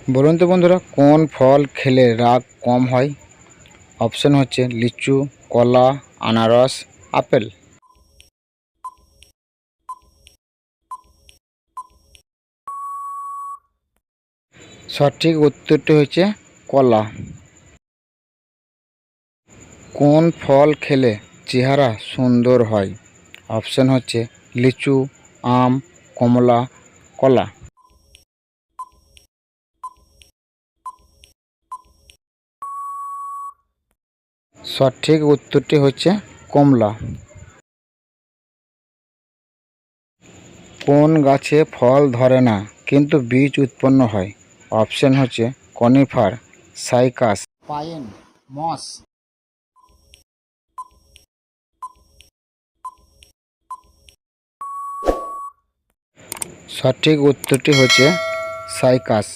বলুন তো বন্ধুরা, কোন ফল খেলে রাগ কম হয়? অপশন হচ্ছে লিচু, কলা, আনারস, আপেল। সঠিক উত্তরটি হচ্ছে কলা। কোন ফল খেলে চেহারা সুন্দর হয়? অপশন হচ্ছে লিচু, আম, কমলা, কলা। সঠিক উত্তরটি হচ্ছে কমলা। কোন গাছে ফল ধরে না কিন্তু বীজ উৎপন্ন হয়? অপশন হচ্ছে কনিফার, সাইকাস, পাইন, মস। সঠিক উত্তরটি হচ্ছে সাইকাস।